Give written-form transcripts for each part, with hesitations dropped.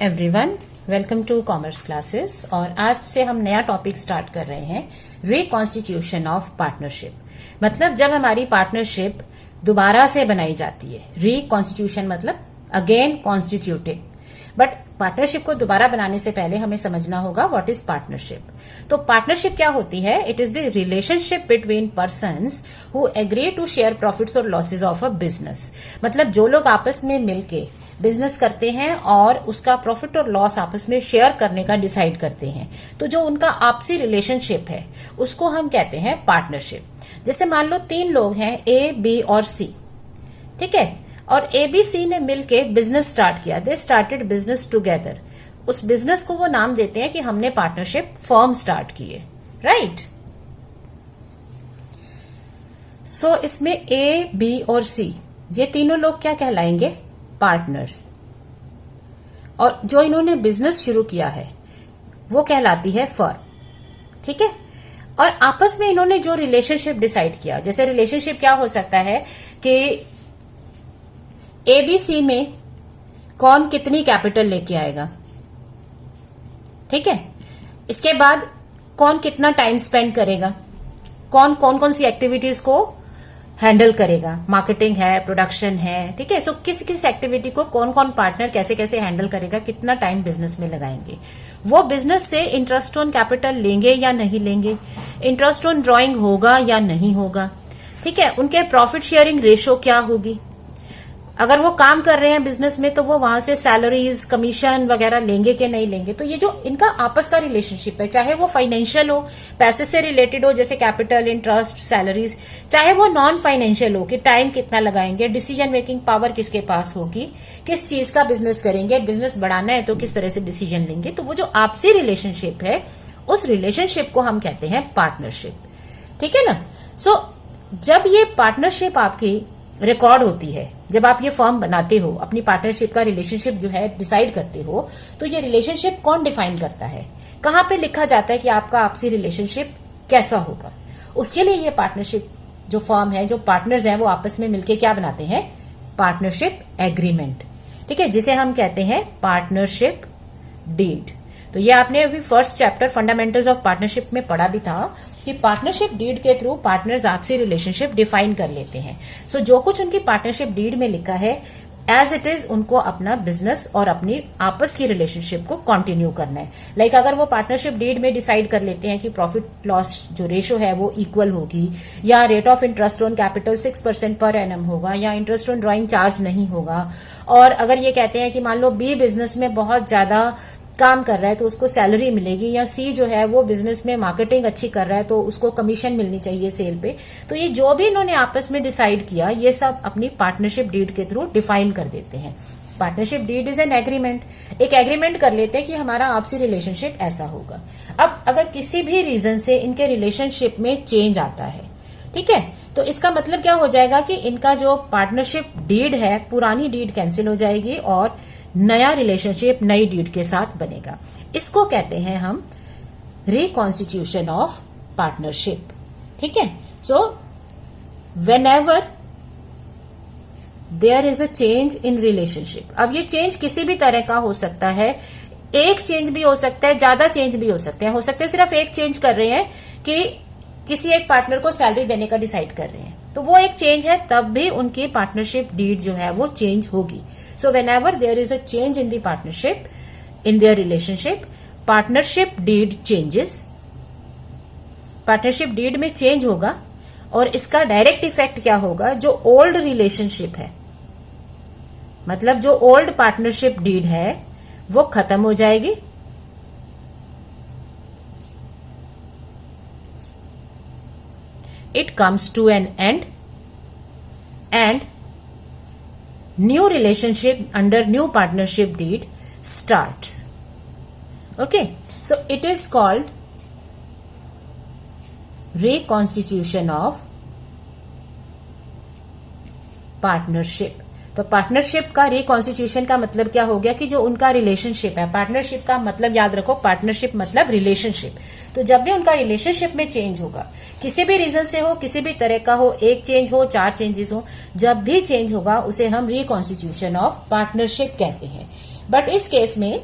Everyone, welcome to commerce classes. और आज से हम नया टॉपिक स्टार्ट कर रहे हैं, रिकॉन्स्टिट्यूशन ऑफ पार्टनरशिप। मतलब जब हमारी पार्टनरशिप दोबारा से बनाई जाती है। रिकॉन्स्टिट्यूशन मतलब अगेन कॉन्स्टिट्यूटिंग। बट पार्टनरशिप को दोबारा बनाने से पहले हमें समझना होगा व्हाट इज पार्टनरशिप। तो पार्टनरशिप क्या होती है? It is the relationship between persons who agree to share profits और लॉसेज ऑफ अ बिजनेस। मतलब जो लोग आपस में मिलके बिजनेस करते हैं और उसका प्रॉफिट और लॉस आपस में शेयर करने का डिसाइड करते हैं, तो जो उनका आपसी रिलेशनशिप है उसको हम कहते हैं पार्टनरशिप। जैसे मान लो 3 लोग हैं, ए, बी और सी, ठीक है, और ए, बी, सी ने मिलके बिजनेस स्टार्ट किया। They started business together. उस बिजनेस को वो नाम देते हैं कि हमने पार्टनरशिप फर्म स्टार्ट की है, राइट। सो इसमें ए, बी और सी ये तीनों लोग क्या कहलाएंगे? पार्टनर्स। और जो इन्होंने बिजनेस शुरू किया है वो कहलाती है फर्म, ठीक है। और आपस में इन्होंने जो रिलेशनशिप डिसाइड किया, जैसे रिलेशनशिप क्या हो सकता है कि एबीसी में कौन कितनी कैपिटल लेके आएगा, ठीक है। इसके बाद कौन कितना टाइम स्पेंड करेगा, कौन कौन सी एक्टिविटीज को हैंडल करेगा, मार्केटिंग है, प्रोडक्शन है, ठीक है। सो किस किस एक्टिविटी को कौन कौन पार्टनर कैसे कैसे हैंडल करेगा, कितना टाइम बिजनेस में लगाएंगे, वो बिजनेस से इंटरेस्ट ऑन कैपिटल लेंगे या नहीं लेंगे, इंटरेस्ट ऑन ड्रॉइंग होगा या नहीं होगा, ठीक है। उनके प्रॉफिट शेयरिंग रेशो क्या होगी, अगर वो काम कर रहे हैं बिजनेस में तो वो वहां से सैलरीज, कमीशन वगैरह लेंगे कि नहीं लेंगे। तो ये जो इनका आपस का रिलेशनशिप है, चाहे वो फाइनेंशियल हो, पैसे से रिलेटेड हो जैसे कैपिटल, इंटरेस्ट, सैलरीज, चाहे वो नॉन फाइनेंशियल हो कि टाइम कितना लगाएंगे, डिसीजन मेकिंग पावर किसके पास होगी, किस चीज का बिजनेस करेंगे, बिजनेस बढ़ाना है तो किस तरह से डिसीजन लेंगे। तो वो जो आपसी रिलेशनशिप है उस रिलेशनशिप को हम कहते हैं पार्टनरशिप, ठीक है ना। सो जब ये पार्टनरशिप आपकी रिकॉर्ड होती है, जब आप ये फर्म बनाते हो, अपनी पार्टनरशिप का रिलेशनशिप जो है डिसाइड करते हो, तो ये रिलेशनशिप कौन डिफाइन करता है, कहां पे लिखा जाता है कि आपका आपसी रिलेशनशिप कैसा होगा। उसके लिए ये पार्टनरशिप जो फर्म है, जो पार्टनर्स हैं, वो आपस में मिलकर क्या बनाते हैं? पार्टनरशिप एग्रीमेंट, ठीक है, जिसे हम कहते हैं पार्टनरशिप डीड। तो ये आपने अभी first chapter fundamentals of partnership में पढ़ा भी था कि पार्टनरशिप डीड के थ्रू पार्टनर्स आपसी रिलेशनशिप डिफाइन कर लेते हैं। सो जो कुछ उनकी पार्टनरशिप डीड में लिखा है एज इट इज उनको अपना बिजनेस और अपनी आपस की रिलेशनशिप को कंटिन्यू करना है। लाइक अगर वो पार्टनरशिप डीड में डिसाइड कर लेते हैं कि प्रॉफिट लॉस जो रेशो है वो इक्वल होगी, या rate of interest on capital 6% per annum होगा, या इंटरेस्ट ऑन ड्रॉइंग चार्ज नहीं होगा, और अगर ये कहते हैं कि मान लो बी बिजनेस में बहुत ज्यादा काम कर रहा है तो उसको सैलरी मिलेगी, या सी जो है वो बिजनेस में मार्केटिंग अच्छी कर रहा है तो उसको कमीशन मिलनी चाहिए सेल पे, तो ये जो भी इन्होंने आपस में डिसाइड किया ये सब अपनी पार्टनरशिप डीड के थ्रू डिफाइन कर देते हैं। Partnership deed is an agreement. एक एग्रीमेंट कर लेते हैं कि हमारा आपसी रिलेशनशिप ऐसा होगा। अब अगर किसी भी रीजन से इनके रिलेशनशिप में चेंज आता है, ठीक है, तो इसका मतलब क्या हो जाएगा कि इनका जो पार्टनरशिप डीड है, पुरानी डीड कैंसिल हो जाएगी और नया रिलेशनशिप नई डीड के साथ बनेगा। इसको कहते हैं हम रिकॉन्स्टिट्यूशन ऑफ पार्टनरशिप, ठीक है। So whenever there is a change in relationship, अब ये चेंज किसी भी तरह का हो सकता है, एक चेंज भी हो सकता है, ज्यादा चेंज भी हो सकते हैं। हो सकते हैं सिर्फ एक चेंज कर रहे हैं कि किसी एक पार्टनर को सैलरी देने का डिसाइड कर रहे हैं, तो वो एक चेंज है, तब भी उनकी पार्टनरशिप डीड जो है वो चेंज होगी। So whenever there is a change in the partnership, in their relationship, partnership deed changes. Partnership deed में change होगा और इसका डायरेक्ट इफेक्ट क्या होगा? जो ओल्ड रिलेशनशिप है, मतलब जो ओल्ड पार्टनरशिप डीड है वो खत्म हो जाएगी, it comes to an end and new relationship under new partnership deed starts. Okay, so it is called reconstitution of partnership. तो पार्टनरशिप का रिकॉन्स्टिट्यूशन का मतलब क्या हो गया कि जो उनका रिलेशनशिप है, पार्टनरशिप का मतलब याद रखो, पार्टनरशिप मतलब रिलेशनशिप। तो जब भी उनका रिलेशनशिप में चेंज होगा, किसी भी रीजन से हो, किसी भी तरह का हो, एक चेंज हो, 4 चेंजेस हो, जब भी चेंज होगा उसे हम रिकॉन्स्टिट्यूशन ऑफ पार्टनरशिप कहते हैं। बट इस केस में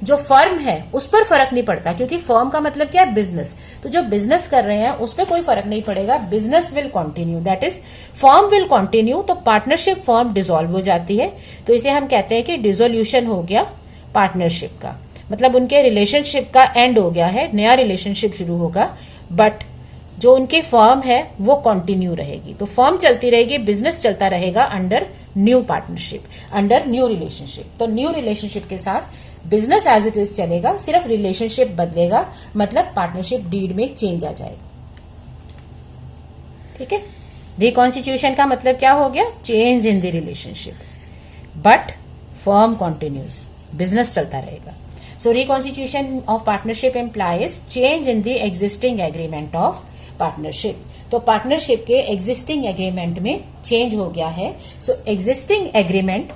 जो फर्म है उस पर फर्क नहीं पड़ता, क्योंकि फर्म का मतलब क्या है, बिजनेस। तो जो बिजनेस कर रहे हैं उस पर कोई फर्क नहीं पड़ेगा, business will continue, that is firm will continue. तो पार्टनरशिप फर्म डिसॉल्व हो जाती है, तो इसे हम कहते हैं कि डिसोल्यूशन हो गया पार्टनरशिप का, मतलब उनके रिलेशनशिप का एंड हो गया है, नया रिलेशनशिप शुरू होगा, बट जो उनकी फर्म है वो कंटिन्यू रहेगी। तो फर्म चलती रहेगी, बिजनेस चलता रहेगा under new partnership, under new relationship. तो न्यू रिलेशनशिप के साथ बिजनेस एज इट इज चलेगा, सिर्फ रिलेशनशिप बदलेगा, मतलब पार्टनरशिप डीड में चेंज आ जाएगा। ठीक है, रिकॉन्स्टिट्यूशन का मतलब क्या हो गया, change in the relationship, but firm continues, business चलता रहेगा। So reconstitution of partnership implies change in the existing agreement of partnership. तो पार्टनरशिप के एग्जिस्टिंग एग्रीमेंट में चेंज हो गया है। So existing agreement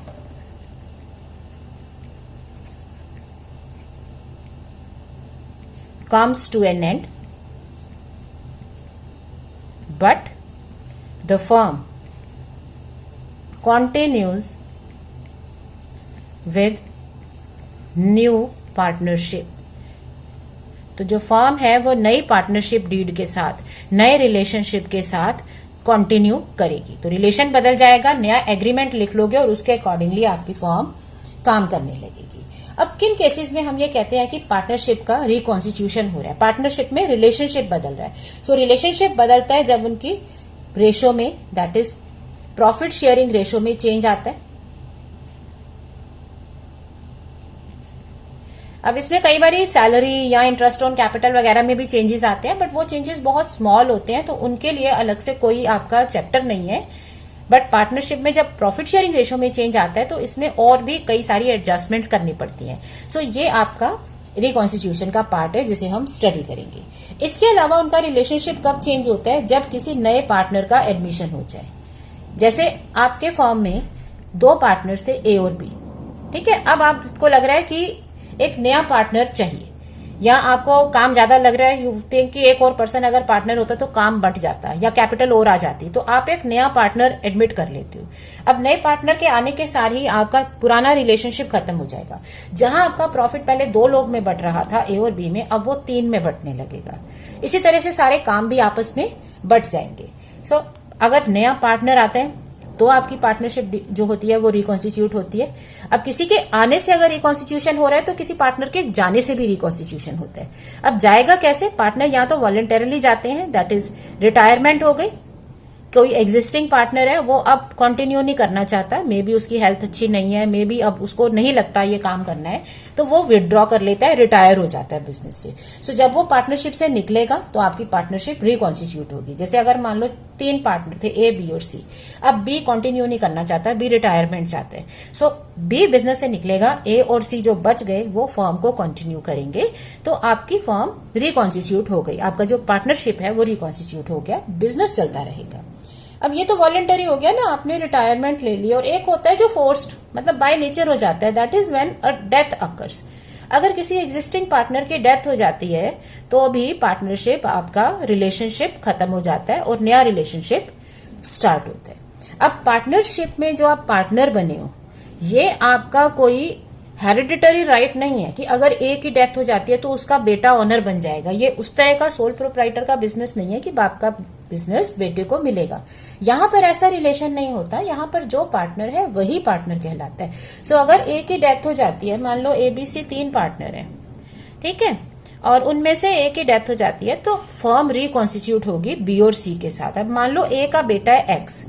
comes to an end, but the firm continues with new partnership। तो जो फर्म है वो नई पार्टनरशिप डीड के साथ, नए रिलेशनशिप के साथ कंटिन्यू करेगी। तो रिलेशन बदल जाएगा, नया एग्रीमेंट लिख लोगे और उसके अकॉर्डिंगली आपकी फर्म काम करने लगेगी। अब किन केसेस में हम ये कहते हैं कि पार्टनरशिप का रिकॉन्स्टिट्यूशन हो रहा है, पार्टनरशिप में रिलेशनशिप बदल रहा है। सो रिलेशनशिप बदलता है जब उनकी रेशो में, that is profit sharing ratio में चेंज आता है। अब इसमें कई बार सैलरी या इंटरेस्ट ऑन कैपिटल वगैरह में भी चेंजेस आते हैं, बट वो चेंजेस बहुत स्मॉल होते हैं, तो उनके लिए अलग से कोई आपका चैप्टर नहीं है। बट पार्टनरशिप में जब प्रॉफिट शेयरिंग रेशो में चेंज आता है तो इसमें और भी कई सारी एडजस्टमेंट्स करनी पड़ती हैं। सो ये आपका रिकॉन्स्टिट्यूशन का पार्ट है जिसे हम स्टडी करेंगे। इसके अलावा उनका रिलेशनशिप कब चेंज होता है, जब किसी नए पार्टनर का एडमिशन हो जाए। जैसे आपके फर्म में 2 पार्टनर्स थे, ए और बी, ठीक है। अब आपको लग रहा है कि एक नया पार्टनर चाहिए, या आपको काम ज्यादा लग रहा है, यू थिंक कि एक और पर्सन अगर पार्टनर होता तो काम बंट जाता या कैपिटल और आ जाती, तो आप एक नया पार्टनर एडमिट कर लेते हो। अब नए पार्टनर के आने के साथ ही आपका पुराना रिलेशनशिप खत्म हो जाएगा। जहां आपका प्रॉफिट पहले 2 लोग में बट रहा था, ए और बी में, अब वो 3 में बटने लगेगा। इसी तरह से सारे काम भी आपस में बट जाएंगे। सो अगर नया पार्टनर आता है तो आपकी पार्टनरशिप जो होती है वो रिकॉन्स्टिट्यूट होती है। अब किसी के आने से अगर रिकॉन्स्टिट्यूशन हो रहा है तो किसी पार्टनर के जाने से भी रिकॉन्स्टिट्यूशन होता है। अब जाएगा कैसे, पार्टनर या तो वॉलंटरली जाते हैं, दैट इज रिटायरमेंट हो गई, कोई एग्जिस्टिंग पार्टनर है वो अब कंटिन्यू नहीं करना चाहता, मे बी उसकी हेल्थ अच्छी नहीं है, मे बी अब उसको नहीं लगता ये काम करना है, तो वो विदड्रॉ कर लेता है, रिटायर हो जाता है बिजनेस से। सो जब वो पार्टनरशिप से निकलेगा तो आपकी पार्टनरशिप रिकॉन्स्टिट्यूट होगी। जैसे अगर मान लो 3 पार्टनर थे, ए, बी और सी, अब बी कंटिन्यू नहीं करना चाहता, बी रिटायरमेंट चाहते हैं। सो बी बिजनेस से निकलेगा, ए और सी जो बच गए वो फर्म को कंटिन्यू करेंगे, तो आपकी फर्म रिकॉन्स्टिट्यूट हो गई, आपका जो पार्टनरशिप है वो रिकॉन्स्टिट्यूट हो गया, बिजनेस चलता रहेगा। अब ये तो वॉलंटरी हो गया ना, आपने रिटायरमेंट ले लिया। और एक होता है जो फोर्स्ड, मतलब बाय नेचर हो जाता है, that is when a death occurs. अगर किसी एग्जिस्टिंग पार्टनर की डेथ हो जाती है तो भी पार्टनरशिप, आपका रिलेशनशिप खत्म हो जाता है और नया रिलेशनशिप स्टार्ट होता है। अब पार्टनरशिप में जो आप पार्टनर बने हो, ये आपका कोई हेरिडिटरी राइट नहीं है कि अगर ए की डेथ हो जाती है तो उसका बेटा ओनर बन जाएगा। ये उस तरह का सोल प्रोप्राइटर का बिजनेस नहीं है कि बाप का बिजनेस बेटे को मिलेगा। यहां पर ऐसा रिलेशन नहीं होता, यहां पर जो पार्टनर है वही पार्टनर कहलाता है। सो अगर ए की डेथ हो जाती है, मान लो ए बी सी 3 पार्टनर है, ठीक है, और उनमें से ए की डेथ हो जाती है तो फर्म रिकॉन्स्टिट्यूट होगी बी और सी के साथ। अब मान लो ए का बेटा है एक्स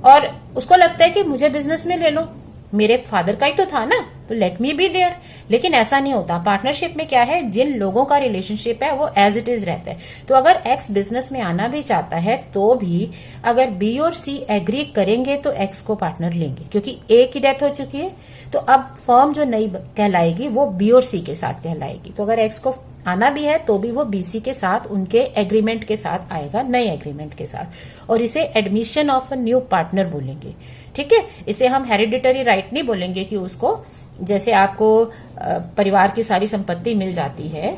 और उसको लगता है कि मुझे बिजनेस में ले लो, मेरे फादर का ही तो था ना, तो लेट मी बी देयर। लेकिन ऐसा नहीं होता। पार्टनरशिप में क्या है, जिन लोगों का रिलेशनशिप है वो एज इट इज रहता है। तो अगर एक्स बिजनेस में आना भी चाहता है तो भी अगर बी और सी एग्री करेंगे तो एक्स को पार्टनर लेंगे, क्योंकि ए की डेथ हो चुकी है। तो अब फर्म जो नई कहलाएगी वो बी और सी के साथ कहलाएगी। तो अगर एक्स को आना भी है तो भी वो बीसी के साथ, उनके एग्रीमेंट के साथ आएगा, नए एग्रीमेंट के साथ, और इसे admission of a new partner बोलेंगे। ठीक है, इसे हम हेरिडिटरी राइट नहीं बोलेंगे कि उसको, जैसे आपको परिवार की सारी संपत्ति मिल जाती है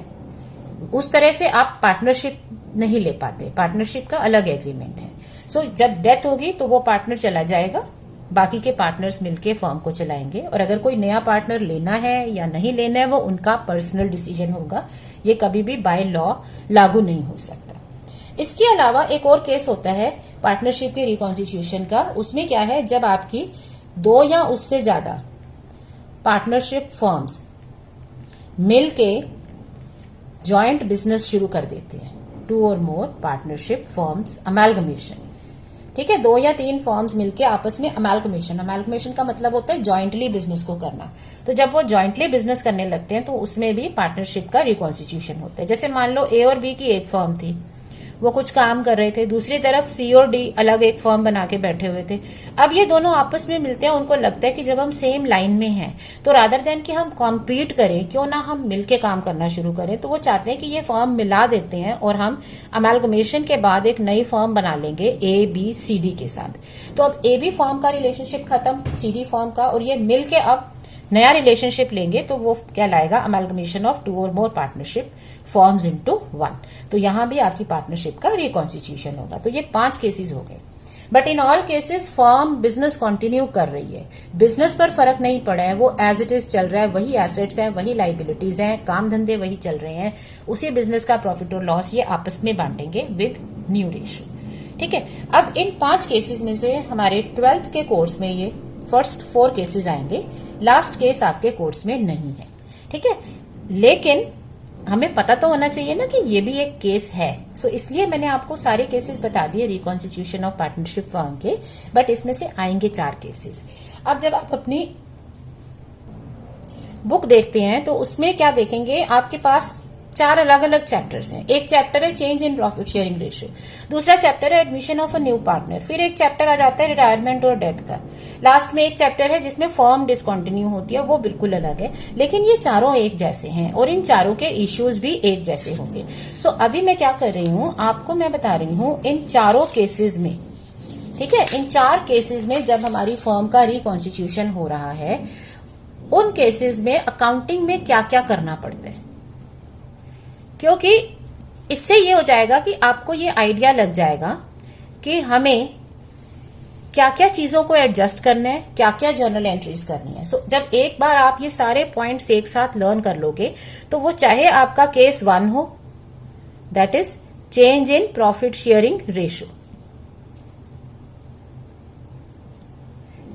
उस तरह से आप पार्टनरशिप नहीं ले पाते। पार्टनरशिप का अलग एग्रीमेंट है। सो जब डेथ होगी तो वो पार्टनर चला जाएगा, बाकी के पार्टनर्स मिलके फर्म को चलाएंगे, और अगर कोई नया पार्टनर लेना है या नहीं लेना है वो उनका पर्सनल डिसीजन होगा, ये कभी भी बाय लॉ लागू नहीं हो सकता। इसके अलावा एक और केस होता है पार्टनरशिप के रिकॉन्स्टिट्यूशन का। उसमें क्या है, जब आपकी 2 या उससे ज्यादा पार्टनरशिप फर्म्स मिलके जॉइंट बिजनेस शुरू कर देते हैं, 2 और मोर पार्टनरशिप फर्म्स अमेलगमेशन, ठीक है, 2 या 3 फर्म्स मिलके आपस में अमेलगमेशन का मतलब होता है जॉइंटली बिजनेस को करना। तो जब वो जॉइंटली बिजनेस करने लगते हैं तो उसमें भी पार्टनरशिप का रिकॉन्स्टिट्यूशन होता है। जैसे मान लो ए और बी की एक फर्म थी, वो कुछ काम कर रहे थे, दूसरी तरफ सी और डी अलग एक फर्म बना के बैठे हुए थे। अब ये दोनों आपस में मिलते हैं, उनको लगता है कि जब हम सेम लाइन में हैं तो रादर देन कि हम कॉम्पीट करें, क्यों ना हम मिलके काम करना शुरू करें। तो वो चाहते हैं कि ये फर्म मिला देते हैं और हम अमेलगमेशन के बाद एक नई फर्म बना लेंगे ए बी सी डी के साथ। तो अब ए बी फर्म का रिलेशनशिप खत्म सी डी फर्म का, और ये मिलके अब नया रिलेशनशिप लेंगे, तो वो क्या लाएगा, अमेलगमेशन ऑफ 2 और मोर पार्टनरशिप फॉर्म्स इनटू 1। तो यहां भी आपकी पार्टनरशिप का रिकॉन्स्टिट्यूशन होगा। तो ये 5 केसेस हो गए। But in all cases firm business continue कर रही है, बिजनेस पर फर्क नहीं पड़ा है, वो एज इट इज चल रहा है, वही एसेट्स हैं, वही लाइबिलिटीज हैं, काम धंधे वही चल रहे हैं, उसी बिजनेस का प्रॉफिट और लॉस ये आपस में बांटेंगे विद न्यू रेशियो। ठीक है, अब इन 5 केसेस में से हमारे 12th के कोर्स में ये फर्स्ट 4 केसेस आएंगे, लास्ट केस आपके कोर्स में नहीं है। ठीक है, लेकिन हमें पता तो होना चाहिए ना कि ये भी एक केस है। सो इसलिए मैंने आपको सारे केसेस बता दिए रिकॉन्स्टिट्यूशन ऑफ पार्टनरशिप फर्म के, बट इसमें से आएंगे 4 केसेस। अब जब आप अपनी बुक देखते हैं तो उसमें क्या देखेंगे, आपके पास 4 अलग अलग चैप्टर्स हैं। एक चैप्टर है change in profit sharing ratio, दूसरा चैप्टर है admission of a new partner, फिर एक चैप्टर आ जाता है रिटायरमेंट और डेथ का, लास्ट में एक चैप्टर है जिसमें फर्म डिसकंटिन्यू होती है, वो बिल्कुल अलग है। लेकिन ये चारों एक जैसे हैं और इन चारों के इश्यूज भी एक जैसे होंगे। सो अभी मैं क्या कर रही हूं, आपको मैं बता रही हूं इन चारों केसेस में, ठीक है, इन 4 केसेस में जब हमारी फर्म का रिकॉन्स्टिट्यूशन हो रहा है, उन केसेस में अकाउंटिंग में क्या क्या करना पड़ता है, क्योंकि इससे ये हो जाएगा कि आपको ये आइडिया लग जाएगा कि हमें क्या क्या चीजों को एडजस्ट करना है, क्या क्या जर्नल एंट्रीज करनी है। सो जब एक बार आप ये सारे पॉइंट्स एक साथ लर्न कर लोगे तो वो चाहे आपका केस 1 हो, that is change in profit sharing ratio,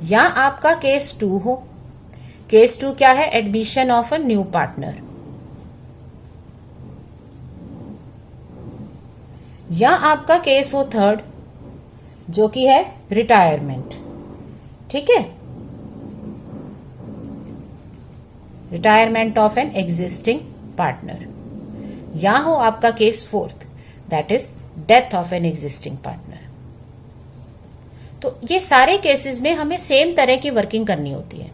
या आपका केस 2 हो, केस 2 क्या है, admission of a new partner, या आपका केस हो 3rd जो कि है रिटायरमेंट। ठीक है, retirement of an existing partner, या हो आपका case 4th that is death of an existing partner. तो ये सारे केसेस में हमें सेम तरह की वर्किंग करनी होती है,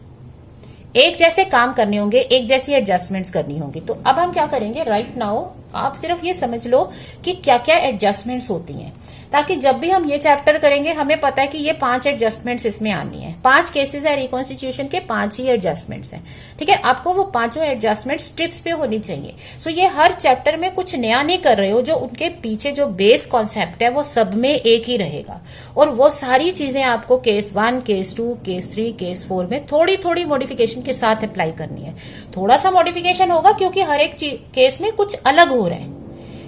एक जैसे काम करने होंगे, एक जैसी एडजस्टमेंट्स करनी होंगी। तो अब हम क्या करेंगे, राइट नाउ आप सिर्फ ये समझ लो कि क्या क्या एडजस्टमेंट्स होती हैं, ताकि जब भी हम ये चैप्टर करेंगे हमें पता है कि ये 5 एडजस्टमेंट्स इसमें आनी है। 5 केसेस है रिकॉन्स्टिट्यूशन के, 5 ही एडजस्टमेंट्स हैं। ठीक है, आपको वो 5 एडजस्टमेंट्स टिप्स पे होनी चाहिए। सो ये हर चैप्टर में कुछ नया नहीं कर रहे हो, जो उनके पीछे जो बेस कॉन्सेप्ट है वो सब में एक ही रहेगा, और वो सारी चीजें आपको केस 1, केस 2, केस 3, केस 4 में थोड़ी थोड़ी मॉडिफिकेशन के साथ अप्लाई करनी है। थोड़ा सा मॉडिफिकेशन होगा क्योंकि हर एक केस में कुछ अलग हो रहा है,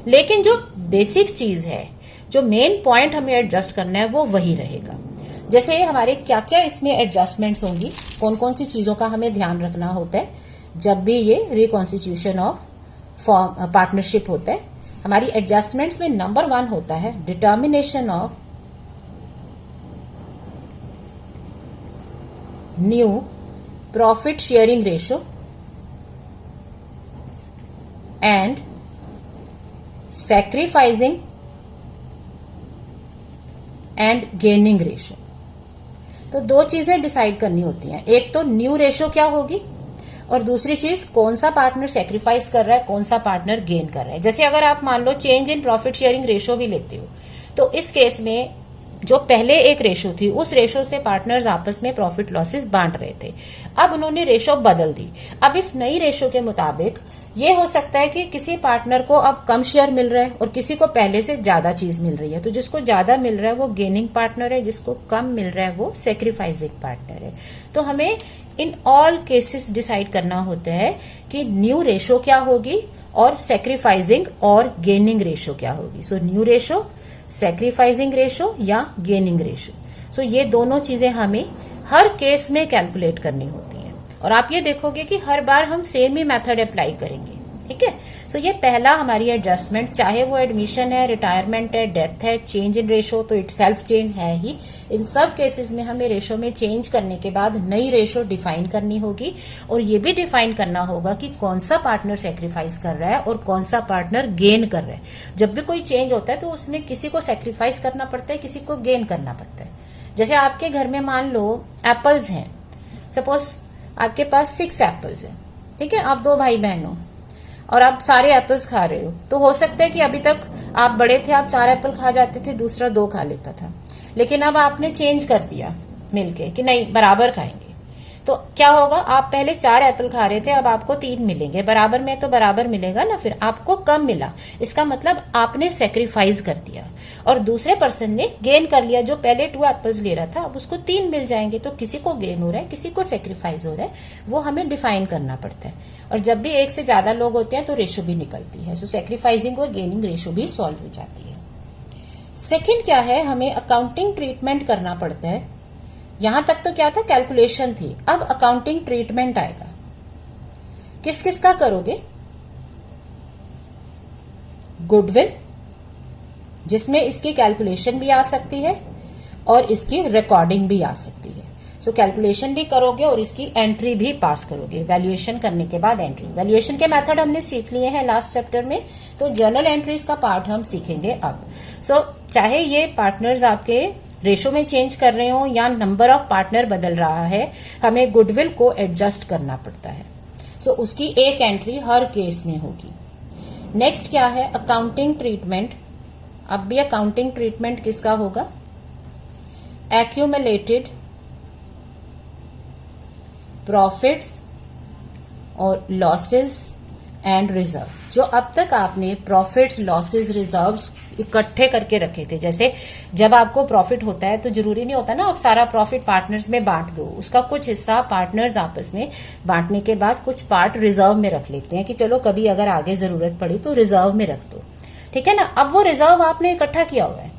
लेकिन जो बेसिक चीज है, जो मेन पॉइंट हमें एडजस्ट करना है वो वही रहेगा। जैसे हमारे क्या क्या इसमें एडजस्टमेंट्स होंगी, कौन कौन सी चीजों का हमें ध्यान रखना होता है जब भी ये रिकॉन्स्टिट्यूशन ऑफ पार्टनरशिप होता है। हमारी एडजस्टमेंट्स में नंबर 1 होता है determination of new profit sharing ratio and sacrificing and gaining ratio. तो 2 चीजें डिसाइड करनी होती हैं, एक तो न्यू रेशियो क्या होगी, और दूसरी चीज कौन सा पार्टनर सैक्रिफाइस कर रहा है, कौन सा पार्टनर गेन कर रहा है। जैसे अगर आप मान लो change in profit sharing ratio भी लेते हो, तो इस केस में जो पहले एक रेशो थी उस रेशो से पार्टनर्स आपस में प्रॉफिट लॉसेस बांट रहे थे, अब उन्होंने रेशो बदल दी। अब इस नई रेशो के मुताबिक ये हो सकता है कि किसी पार्टनर को अब कम शेयर मिल रहा है और किसी को पहले से ज्यादा चीज मिल रही है, तो जिसको ज्यादा मिल रहा है वो गेनिंग पार्टनर है, जिसको कम मिल रहा है वो सेक्रीफाइसिंग पार्टनर है। तो हमें इन ऑल केसेस डिसाइड करना होता है कि न्यू रेशो क्या होगी और सेक्रीफाइसिंग और गेनिंग रेशो क्या होगी। So new ratio, sacrificing ratio या गेनिंग रेशो। सो ये दोनों चीजें हमें हर केस में कैलकुलेट करनी होती हैं और आप ये देखोगे कि हर बार हम सेम ही मेथड अप्लाई करेंगे। ठीक है, सो ये पहला हमारी एडजस्टमेंट, चाहे वो एडमिशन है, रिटायरमेंट है, डेथ है, चेंज इन रेशो तो इट सेल्फ चेंज है ही। इन सब केसेस में हमें रेशो में चेंज करने के बाद नई रेशो डिफाइन करनी होगी और ये भी डिफाइन करना होगा कि कौन सा पार्टनर सेक्रीफाइस कर रहा है और कौन सा पार्टनर गेन कर रहा है। जब भी कोई चेंज होता है तो उसमें किसी को सेक्रीफाइस करना पड़ता है, किसी को गेन करना पड़ता है। जैसे आपके घर में मान लो एप्पल्स हैं, सपोज आपके पास 6 एप्पल्स हैं, ठीक है, आप 2 भाई बहन हो और आप सारे एप्पल्स खा रहे हो, तो हो सकता है कि अभी तक आप बड़े थे, आप 4 एप्पल खा जाते थे, दूसरा 2 खा लेता था, लेकिन अब आपने चेंज कर दिया मिलके कि नहीं बराबर खाएंगे। तो क्या होगा, आप पहले 4 एप्पल खा रहे थे, अब आपको 3 मिलेंगे, बराबर में तो बराबर मिलेगा ना, फिर आपको कम मिला, इसका मतलब आपने सेक्रीफाइस कर दिया और दूसरे पर्सन ने गेन कर लिया। जो पहले 2 एप्पल्स ले रहा था अब उसको 3 मिल जाएंगे। तो किसी को गेन हो रहा है, किसी को सेक्रीफाइस हो रहा है, वो हमें डिफाइन करना पड़ता है। और जब भी एक से ज्यादा लोग होते हैं तो रेशो भी निकलती है, सो सेक्रीफाइसिंग और गेनिंग रेशो भी सॉल्व हो जाती है। सेकंड क्या है, हमें अकाउंटिंग ट्रीटमेंट करना पड़ता है। यहां तक तो क्या था, कैलकुलेशन थी, अब अकाउंटिंग ट्रीटमेंट आएगा। किस किस का करोगे, गुडविल, जिसमें इसकी कैलकुलेशन भी आ सकती है और इसकी रिकॉर्डिंग भी आ सकती है। सो कैलकुलेशन भी करोगे और इसकी एंट्री भी पास करोगे। वैल्यूएशन करने के बाद एंट्री, वैल्यूएशन के मेथड हमने सीख लिए हैं लास्ट चैप्टर में, तो जर्नल एंट्रीज का पार्ट हम सीखेंगे अब। सो चाहे ये पार्टनर्स आपके रेशो में चेंज कर रहे हो या नंबर ऑफ पार्टनर बदल रहा है, हमें गुडविल को एडजस्ट करना पड़ता है। सो उसकी एक एंट्री हर केस में होगी। नेक्स्ट क्या है, अकाउंटिंग ट्रीटमेंट। अब भी अकाउंटिंग ट्रीटमेंट किसका होगा, एक्यूमुलेटेड प्रॉफिट्स और लॉसेस एंड रिजर्व। जो अब तक आपने प्रॉफिट्स, लॉसेस, रिजर्व्स इकट्ठे करके रखे थे, जैसे जब आपको प्रॉफिट होता है तो जरूरी नहीं होता ना आप सारा प्रॉफिट पार्टनर्स में बांट दो, उसका कुछ हिस्सा पार्टनर्स आपस में बांटने के बाद कुछ पार्ट रिजर्व में रख लेते हैं कि चलो कभी अगर आगे जरूरत पड़ी तो रिजर्व में रख दो, ठीक है ना। अब वो रिजर्व आपने इकट्ठा किया हुआ है,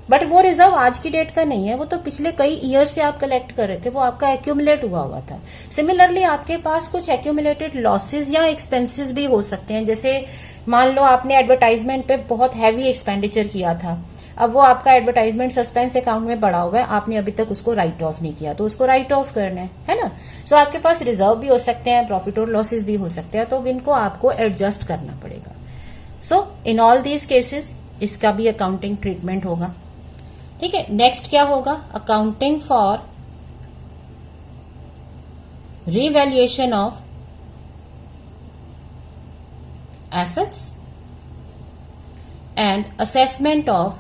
बट वो रिजर्व आज की डेट का नहीं है, वो तो पिछले कई ईयर से आप कलेक्ट कर रहे थे, वो आपका एक्यूमुलेट हुआ था। सिमिलरली आपके पास कुछ एक्यूमुलेटेड लॉसेस या एक्सपेंसेस भी हो सकते हैं। जैसे मान लो आपने एडवर्टाइजमेंट पे बहुत हैवी एक्सपेंडिचर किया था, अब वो आपका एडवर्टाइजमेंट सस्पेंस अकाउंट में पड़ा हुआ है, आपने अभी तक उसको राइट ऑफ नहीं किया, तो उसको राइट ऑफ करना है ना। सो आपके पास रिजर्व भी हो सकते हैं, प्रॉफिट और लॉसेस भी हो सकते हैं, तो इनको आपको एडजस्ट करना पड़ेगा। सो इन ऑल दीज केसेस इसका भी अकाउंटिंग ट्रीटमेंट होगा, ठीक है। नेक्स्ट क्या होगा, accounting for revaluation of assets and assessment of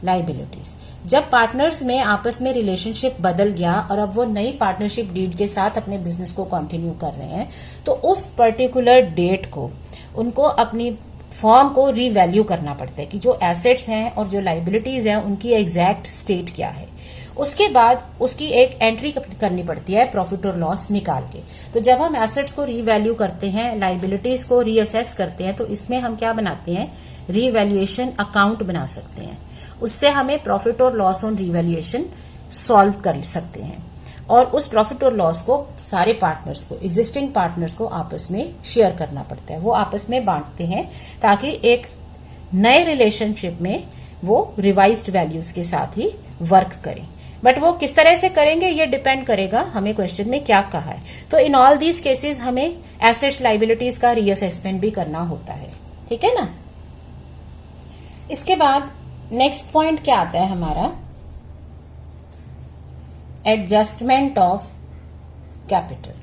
liabilities. जब पार्टनर्स में आपस में रिलेशनशिप बदल गया और अब वो नई पार्टनरशिप डीड के साथ अपने बिजनेस को कंटिन्यू कर रहे हैं, तो उस पर्टिकुलर डेट को उनको अपनी फॉर्म को रीवैल्यू करना पड़ता है कि जो एसेट्स हैं और जो लाइबिलिटीज हैं उनकी एग्जैक्ट स्टेट क्या है। उसके बाद उसकी एक एंट्री करनी पड़ती है प्रॉफिट और लॉस निकाल के। तो जब हम एसेट्स को रीवैल्यू करते हैं, लाइबिलिटीज को रीअसेस करते हैं, तो इसमें हम क्या बनाते हैं, रीवैल्यूएशन अकाउंट बना सकते हैं। उससे हमें प्रॉफिट और लॉस ऑन रीवैल्यूएशन सॉल्व कर सकते हैं और उस प्रॉफिट और लॉस को सारे पार्टनर्स को, एग्जिस्टिंग पार्टनर्स को आपस में शेयर करना पड़ता है। वो आपस में बांटते हैं ताकि एक नए रिलेशनशिप में वो रिवाइज्ड वैल्यूज के साथ ही वर्क करें। बट वो किस तरह से करेंगे ये डिपेंड करेगा हमें क्वेश्चन में क्या कहा है। तो इन ऑल दीज केसेस हमें एसेट्स, लाइबिलिटीज का रीअसेसमेंट भी करना होता है, ठीक है ना। इसके बाद नेक्स्ट पॉइंट क्या आता है हमारा, एडजस्टमेंट ऑफ कैपिटल।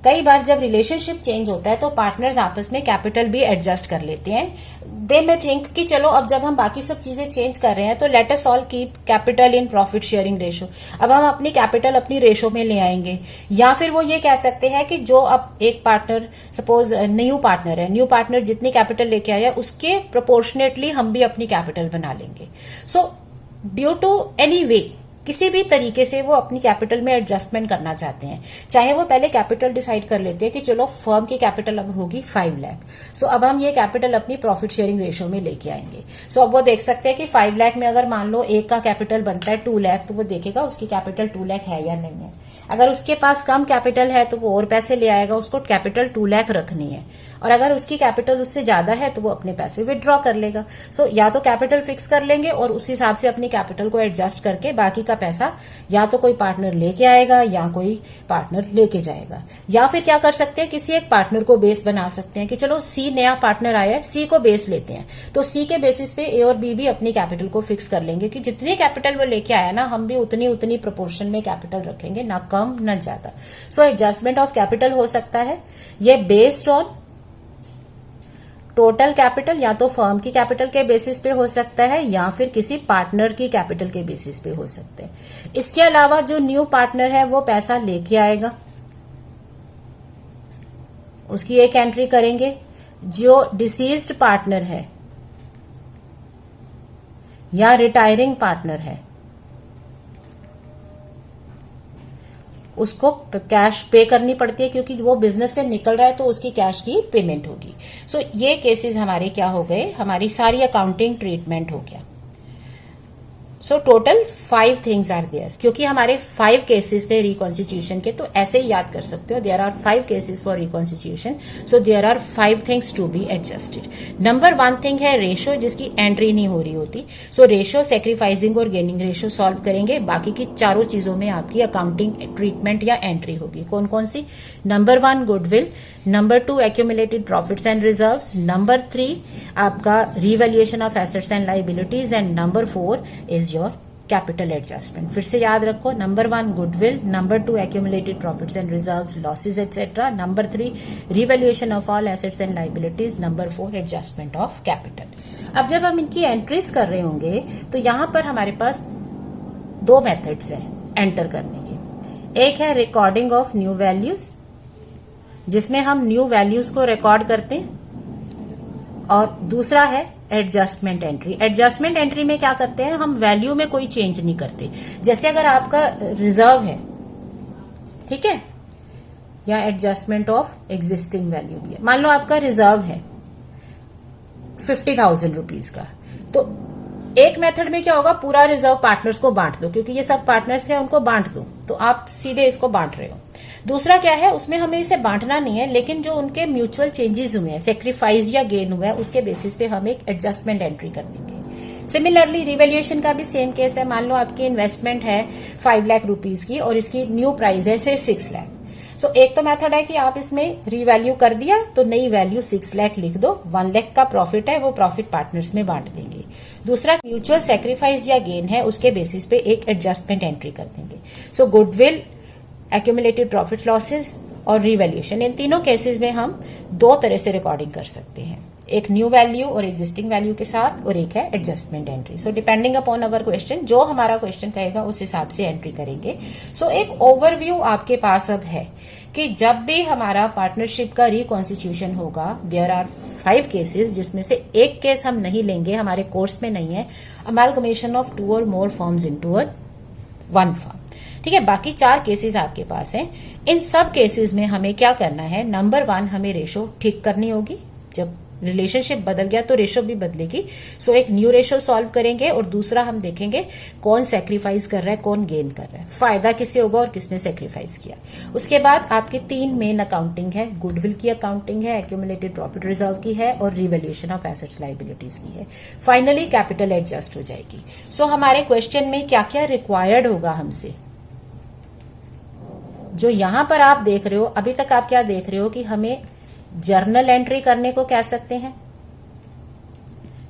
कई बार जब रिलेशनशिप चेंज होता है तो पार्टनर्स आपस में कैपिटल भी एडजस्ट कर लेते हैं। दे में थिंक कि चलो अब जब हम बाकी सब चीजें चेंज कर रहे हैं तो let us all keep capital in profit sharing ratio. अब हम अपनी कैपिटल अपनी रेशो में ले आएंगे, या फिर वो ये कह सकते हैं कि जो अब एक पार्टनर सपोज न्यू पार्टनर है, न्यू पार्टनर जितनी कैपिटल लेके आया उसके प्रोपोर्शनेटली हम भी अपनी कैपिटल बना लेंगे। So due to any way किसी भी तरीके से वो अपनी कैपिटल में एडजस्टमेंट करना चाहते हैं, चाहे वो पहले कैपिटल डिसाइड कर लेते हैं कि चलो फर्म की कैपिटल अब होगी 5 लाख। सो अब हम ये कैपिटल अपनी प्रॉफिट शेयरिंग रेशो में लेके आएंगे। सो अब वो देख सकते हैं कि 5 लाख में अगर मान लो एक का कैपिटल बनता है 2 लाख, तो वो देखेगा उसकी कैपिटल 2 लाख है या नहीं है। अगर उसके पास कम कैपिटल है तो वो और पैसे ले आएगा, उसको कैपिटल 2 लाख रखनी है। और अगर उसकी कैपिटल उससे ज्यादा है तो वो अपने पैसे विड्रॉ कर लेगा। सो या तो कैपिटल फिक्स कर लेंगे और उस हिसाब से अपनी कैपिटल को एडजस्ट करके बाकी का पैसा या तो कोई पार्टनर लेके आएगा या कोई पार्टनर लेके जाएगा। या फिर क्या कर सकते हैं, किसी एक पार्टनर को बेस बना सकते हैं कि चलो सी नया पार्टनर आया है, सी को बेस लेते हैं, तो सी के बेसिस पे ए और बी भी अपनी कैपिटल को फिक्स कर लेंगे कि जितनी कैपिटल वो लेके आया ना, हम भी उतनी उतनी प्रोपोर्शन में कैपिटल रखेंगे, ना कम ना ज्यादा। सो एडजस्टमेंट ऑफ कैपिटल हो सकता है ये बेस्ड ऑन टोटल कैपिटल, या तो फर्म की कैपिटल के बेसिस पे हो सकता है या फिर किसी पार्टनर की कैपिटल के बेसिस पे हो सकते हैं। इसके अलावा जो न्यू पार्टनर है वो पैसा लेके आएगा, उसकी एक एंट्री करेंगे। जो डिसीज्ड पार्टनर है या रिटायरिंग पार्टनर है उसको कैश पे करनी पड़ती है, क्योंकि वो बिजनेस से निकल रहा है तो उसकी कैश की पेमेंट होगी। सो ये केसेस हमारे क्या हो गए, हमारी सारी अकाउंटिंग ट्रीटमेंट हो गया। So total 5 things are there, क्योंकि हमारे 5 केसेस थे रिकॉन्स्टिट्यूशन के, तो ऐसे ही याद कर सकते हो। There are 5 cases for reconstitution, so there are 5 things to be adjusted. Number 1 thing है रेशो, जिसकी एंट्री नहीं हो रही होती। सो रेशो, सेक्रीफाइसिंग और गेनिंग रेशो सॉल्व करेंगे। बाकी की चारों चीजों में आपकी अकाउंटिंग ट्रीटमेंट या एंट्री होगी। कौन कौन सी? Number 1 goodwill, number 2 accumulated profits and reserves, number 3 आपका revaluation of assets and liabilities, and number 4 is your capital adjustment. फिर से याद रखो, number 1 goodwill, number 2 accumulated profits and reserves, losses etcetera, number 3 revaluation of all assets and liabilities, number 4 adjustment of capital. अब जब हम इनकी entries कर रहे होंगे तो यहां पर हमारे पास 2 मेथड्स हैं एंटर करने के। एक है रिकॉर्डिंग ऑफ न्यू वैल्यूज, जिसमें हम न्यू वैल्यूज को रिकॉर्ड करते हैं, और दूसरा है एडजस्टमेंट एंट्री। एडजस्टमेंट एंट्री में क्या करते हैं, हम वैल्यू में कोई चेंज नहीं करते। जैसे अगर आपका रिजर्व है, ठीक है, या एडजस्टमेंट ऑफ एग्जिस्टिंग वैल्यू भी है। मान लो आपका रिजर्व है 50,000 रुपीज का, तो एक मेथड में क्या होगा, पूरा रिजर्व पार्टनर्स को बांट दो, क्योंकि ये सब पार्टनर्स हैं, उनको बांट दो, तो आप सीधे इसको बांट रहे हो। दूसरा क्या है, उसमें हमें इसे बांटना नहीं है, लेकिन जो उनके म्यूचुअल चेंजेस हुए हैं, सेक्रीफाइस या गेन हुआ है, उसके बेसिस पे हम एक एडजस्टमेंट एंट्री कर देंगे। सिमिलरली रिवैल्यूएशन का भी सेम केस है। मान लो आपकी इन्वेस्टमेंट है 5 लाख रुपीज की और इसकी न्यू प्राइस है से 6 लाख। सो एक तो मेथड है कि आप इसमें रीवैल्यू कर दिया तो नई वैल्यू 6 लाख लिख दो, 1 लाख का प्रॉफिट है, वो प्रॉफिट पार्टनर्स में बांट देंगे। दूसरा म्यूचुअल सेक्रीफाइस या गेन है, उसके बेसिस पे एक एडजस्टमेंट एंट्री कर देंगे। सो गुडविल, एक्यूमुलेटेड प्रॉफिट लॉसेस और रिवैल्यूएशन, इन तीनों केसेस में हम 2 तरह से रिकॉर्डिंग कर सकते हैं, एक न्यू वैल्यू और एग्जिस्टिंग वैल्यू के साथ, और एक है adjustment entry. So depending upon our question, जो हमारा क्वेश्चन कहेगा उस हिसाब से एंट्री करेंगे। सो एक ओवरव्यू आपके पास अब है कि जब भी हमारा पार्टनरशिप का रिकॉन्स्टिट्यूशन होगा, देयर आर 5 केसेस, जिसमें से एक केस हम नहीं लेंगे, हमारे कोर्स में नहीं है, अमालगमेशन ऑफ 2 और मोर फर्म्स इनटू 1 फर्म, ठीक है। बाकी 4 केसेस आपके पास हैं। इन सब केसेस में हमें क्या करना है, नंबर 1 हमें रेशो ठीक करनी होगी। जब रिलेशनशिप बदल गया तो रेशो भी बदलेगी। सो एक न्यू रेशो सॉल्व करेंगे, और दूसरा हम देखेंगे कौन सेक्रीफाइस कर रहा है, कौन गेन कर रहा है, फायदा किससे होगा और किसने सेक्रीफाइस किया। उसके बाद आपकी 3 मेन अकाउंटिंग है, गुडविल की अकाउंटिंग है, एक्यूमुलेटेड प्रॉफिट रिजर्व की है, और रिवैल्यूएशन ऑफ एसेट्स लाइबिलिटीज की है। फाइनली कैपिटल एडजस्ट हो जाएगी। सो हमारे क्वेश्चन में क्या क्या रिक्वायर्ड होगा हमसे, जो यहां पर आप देख रहे हो, अभी तक आप क्या देख रहे हो कि हमें जर्नल एंट्री करने को कह सकते हैं,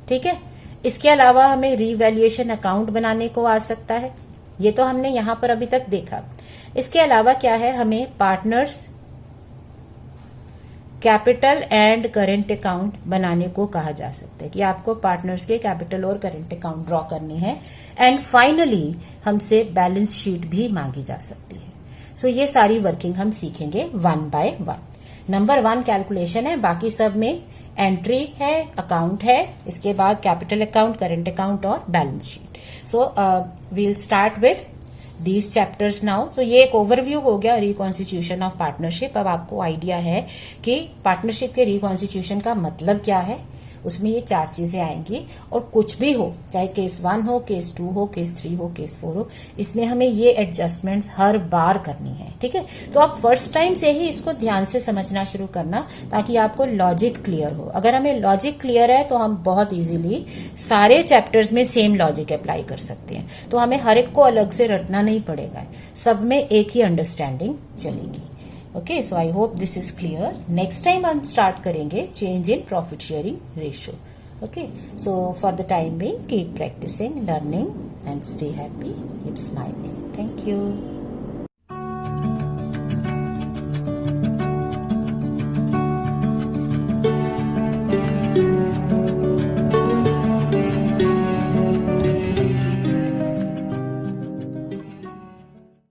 ठीक है। इसके अलावा हमें रीवैल्यूएशन अकाउंट बनाने को आ सकता है, ये तो हमने यहां पर अभी तक देखा। इसके अलावा क्या है, हमें partners capital and current account बनाने को कहा जा सकता है कि आपको पार्टनर्स के कैपिटल और करेंट अकाउंट ड्रॉ करने हैं। एंड फाइनली हमसे बैलेंस शीट भी मांगी जा सकती है। सो ये सारी वर्किंग हम सीखेंगे 1 बाय 1। नंबर 1 कैलकुलेशन है, बाकी सब में एंट्री है, अकाउंट है, इसके बाद कैपिटल अकाउंट, करेंट अकाउंट और balance sheet. So we'll start with these chapters now. तो ये एक ओवरव्यू हो गया रिकॉन्स्टिट्यूशन ऑफ पार्टनरशिप। अब आपको आइडिया है कि पार्टनरशिप के रिकॉन्स्टिट्यूशन का मतलब क्या है। उसमें ये 4 चीजें आएंगी और कुछ भी हो, चाहे केस 1 हो, केस 2 हो, केस 3 हो, केस 4 हो, इसमें हमें ये एडजस्टमेंट्स हर बार करनी है। ठीक है, तो आप फर्स्ट टाइम से ही इसको ध्यान से समझना शुरू करना ताकि आपको लॉजिक क्लियर हो। अगर हमें लॉजिक क्लियर है तो हम बहुत इजीली सारे चैप्टर्स में सेम लॉजिक अप्लाई कर सकते हैं। तो हमें हर एक को अलग से रटना नहीं पड़ेगा, सब में एक ही अंडरस्टैंडिंग चलेगी। Okay, so I hope this is clear. Next time हम स्टार्ट करेंगे change in profit sharing ratio. Okay, so for the time being keep practising, learning and stay happy, keep smiling. Thank you.